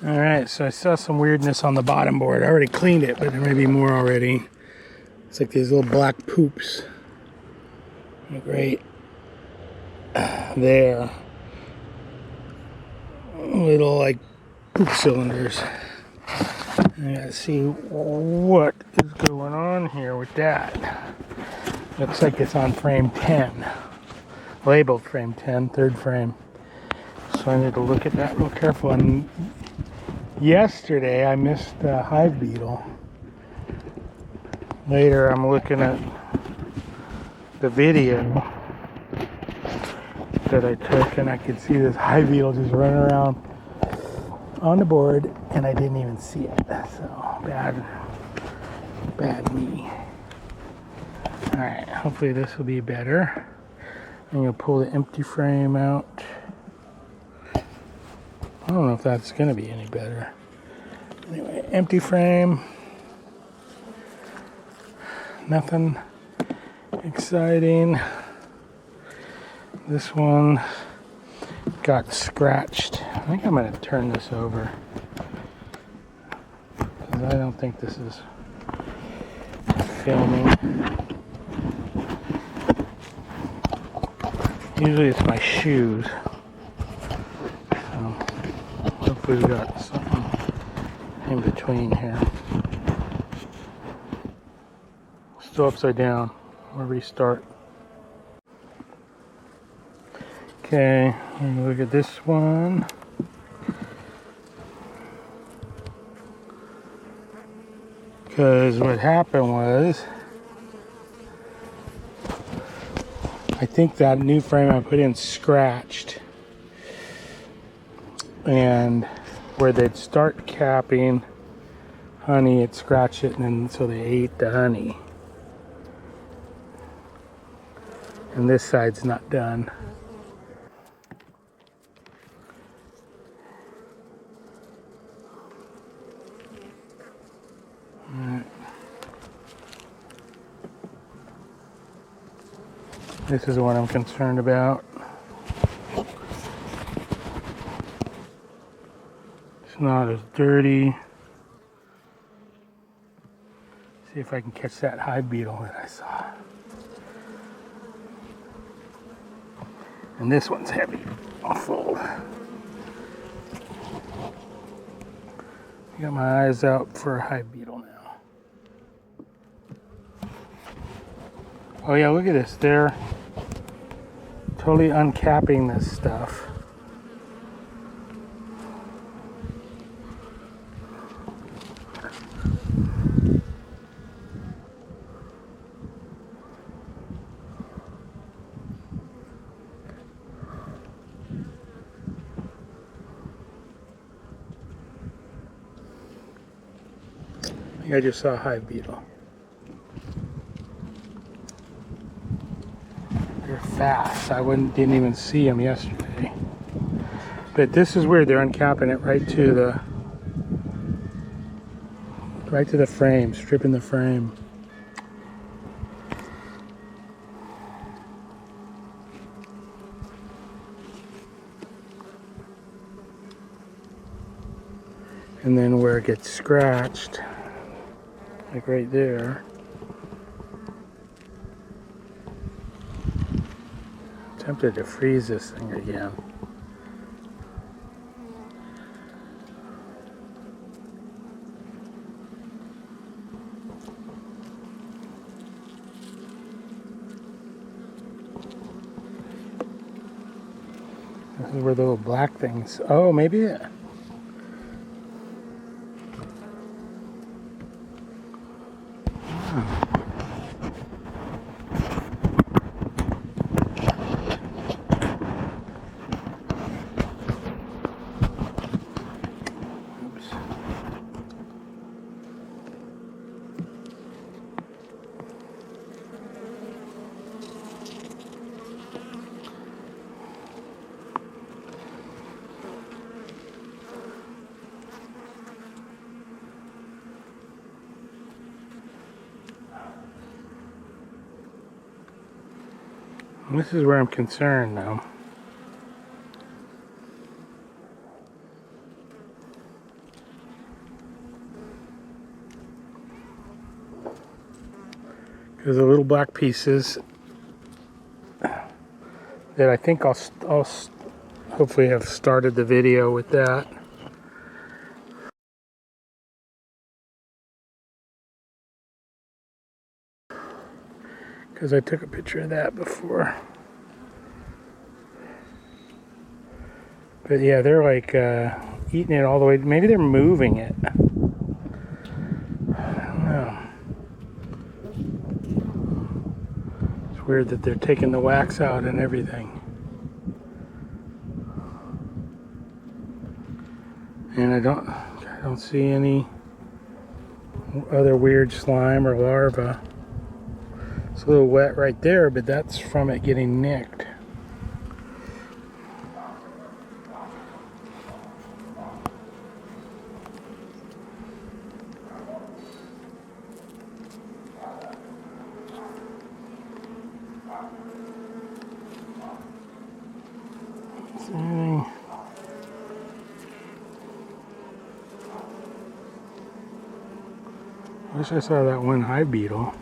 Alright, so I saw some weirdness on the bottom board. I already cleaned it, but there may be more already. It's like these little black poops. Look right there. Little like poop cylinders. I gotta see what is going on here with that. Looks like it's on frame 10. Labeled frame 10, third frame. So I need to look at that real careful. And yesterday I missed the hive beetle. Later I'm looking at the video that I took and I could see this hive beetle just running around on the board and I didn't even see it. So bad me. Alright, hopefully this will be better. I'm going to pull the empty frame out. I don't know if that's going to be any better. Anyway, empty frame. Nothing exciting. This one got scratched. I think I'm going to turn this over, because I don't think this is filming. Usually it's my shoes. So hopefully we got something in between here. Still upside down. We'll restart. Okay, look at this one. Because what happened was, I think that new frame I put in scratched. And where they'd start capping honey, it scratched it, and then so they ate the honey. And this side's not done. Alright. This is what I'm concerned about. It's not as dirty. See if I can catch that hive beetle that I saw. And this one's heavy. I'll fold. I got my eyes out for a hive beetle now. Oh yeah, look at this. They're totally uncapping this stuff. I just saw a hive beetle. They're fast. I didn't even see them yesterday. But this is weird. They're uncapping it right to the frame, stripping the frame. And then where it gets scratched, like right there. I'm tempted to freeze this thing again. This is where the little black things. Oh, maybe it. This is where I'm concerned now. Because the little black pieces that I think I'll hopefully have started the video with that. Because I took a picture of that before. But yeah, they're like eating it all the way. Maybe they're moving it. I don't know. It's weird that they're taking the wax out and everything. And I don't see any other weird slime or larva. It's a little wet right there, but that's from it getting nicked. I wish I saw that one hive beetle.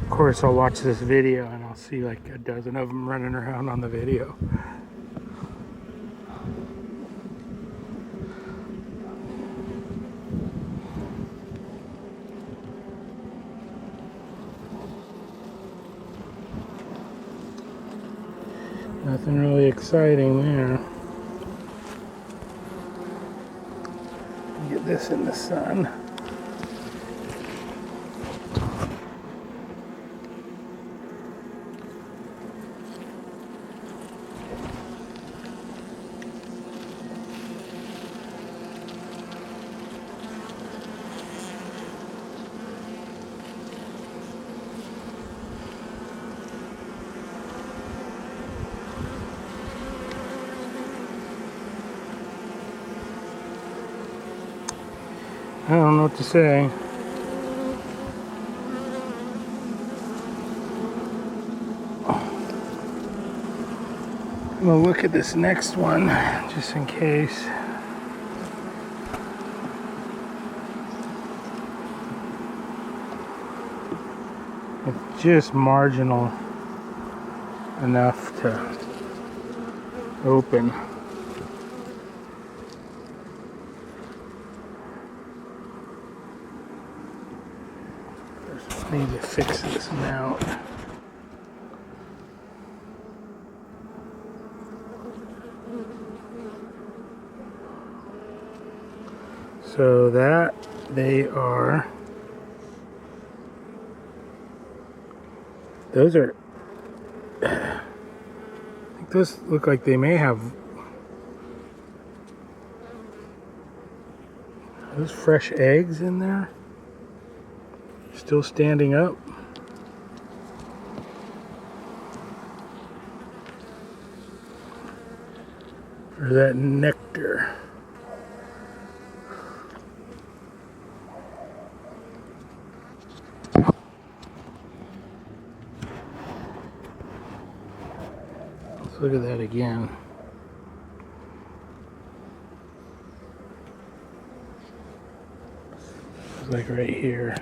Of course, I'll watch this video and I'll see like a dozen of them running around on the video. Nothing really exciting there. Get this in the sun. I don't know what to say. I'm gonna look at this next one just in case. It's just marginal enough to open. Need to fix this mount. So that they are, those are, I think those look like they may have, are those fresh eggs in there? Still standing up. Or that nectar. Let's look at that again. It's like right here.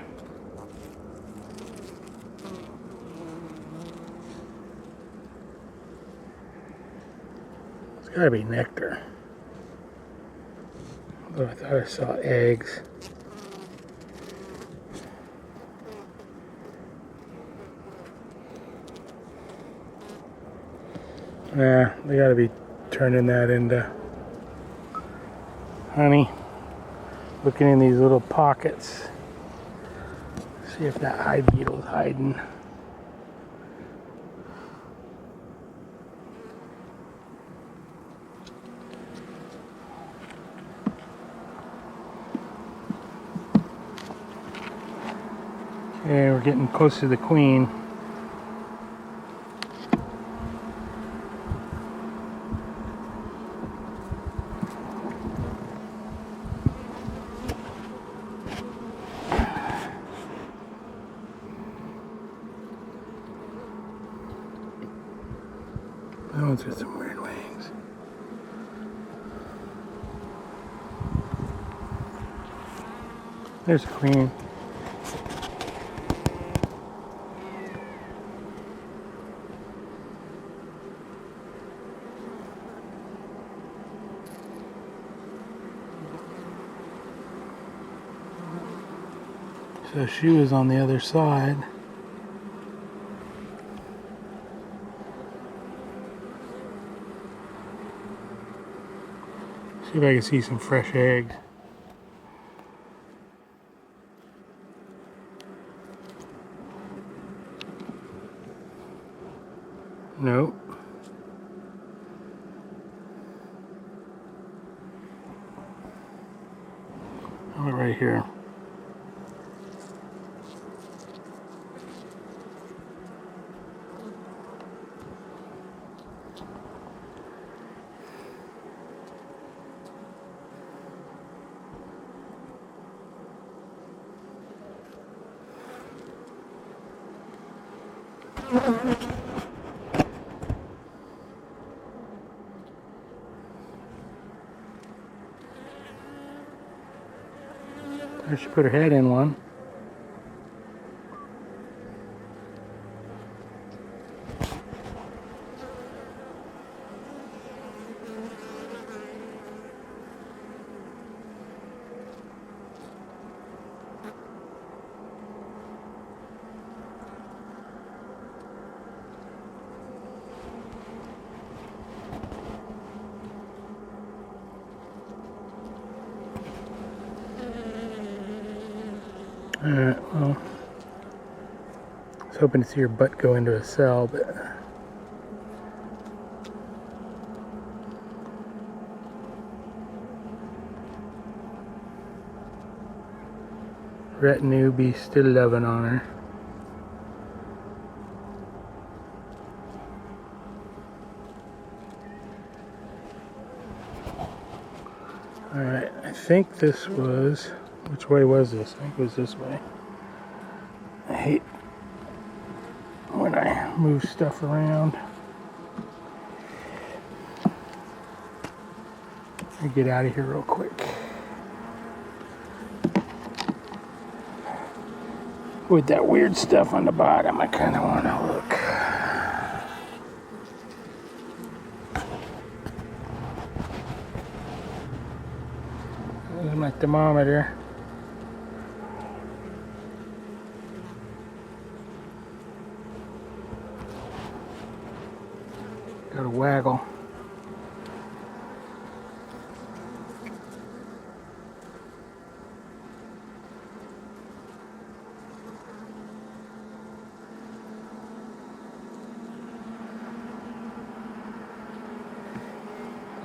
It's gotta be nectar. Although I thought I saw eggs. Yeah, they gotta be turning that into honey. Looking in these little pockets. See if that hive beetle's hiding. Okay, we're getting close to the queen. Those are some weird wings. There's a queen. So she was on the other side. See if I can see some fresh eggs. Nope. How about right here? There she put her head in one. Alright, well, I was hoping to see her butt go into a cell, but retinue be still loving on her. Alright, I think this was, which way was this? I think it was this way. I hate when I move stuff around. Let me get out of here real quick. With that weird stuff on the bottom, I kind of want to look. There's my thermometer. Got a waggle.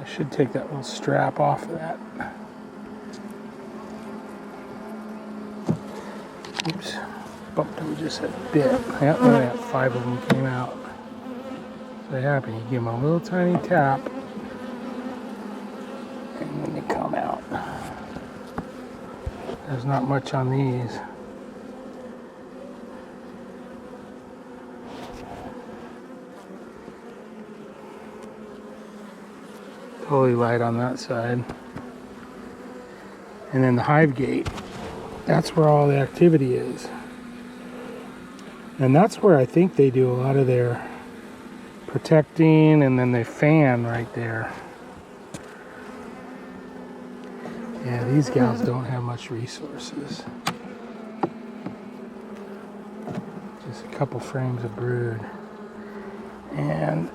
I should take that little strap off of that. Oops, bumped him just a bit. Yep, look at that, 5 of them came out. So happy, you give them a little tiny tap, and then they come out. There's not much on these. Totally light on that side. And then the hive gate, that's where all the activity is. And that's where I think they do a lot of their protecting, and then they fan right there. Yeah, these gals don't have much resources. Just a couple frames of brood. And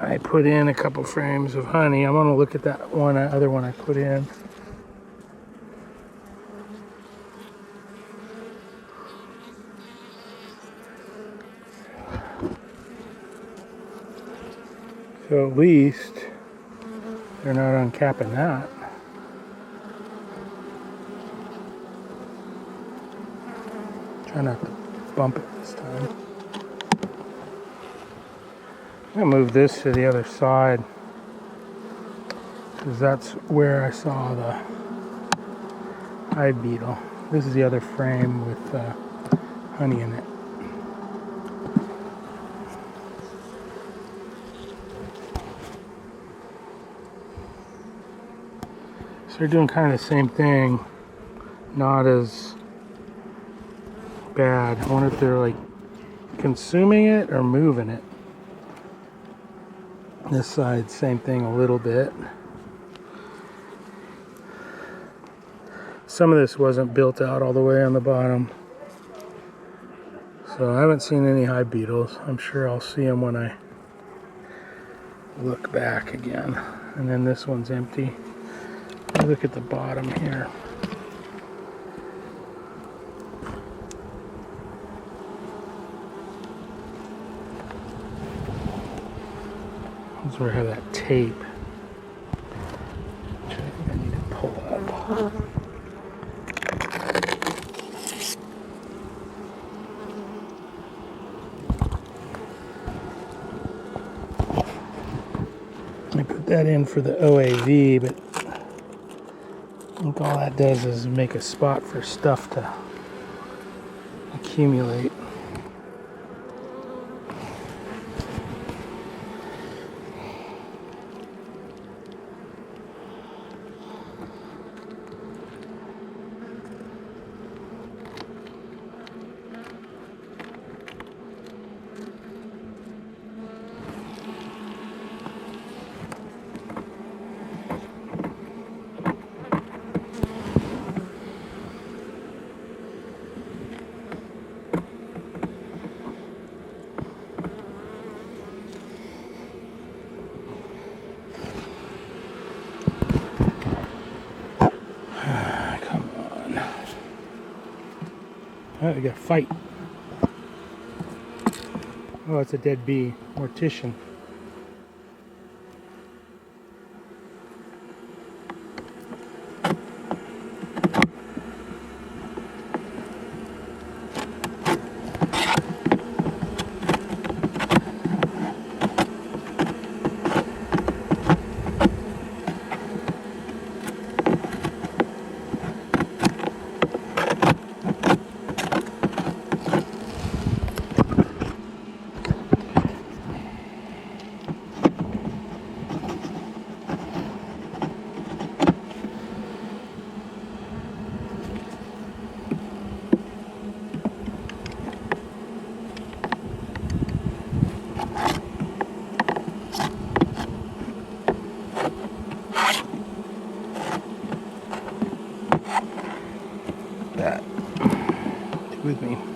I put in a couple frames of honey. I'm gonna look at that other one I put in. So at least they're not uncapping that. Try not to bump it this time. I'm gonna move this to the other side because that's where I saw the hive beetle. This is the other frame with honey in it. So they're doing kind of the same thing, not as bad. I wonder if they're like consuming it or moving it. This side, same thing a little bit. Some of this wasn't built out all the way on the bottom. So I haven't seen any hive beetles. I'm sure I'll see them when I look back again. And then this one's empty. Look at the bottom here. This is where I have that tape, which I think I need to pull up. I put that in for the OAV, but I think all that does is make a spot for stuff to accumulate. Oh, we got a fight. Oh, it's a dead bee. Mortician. That. Stick with me.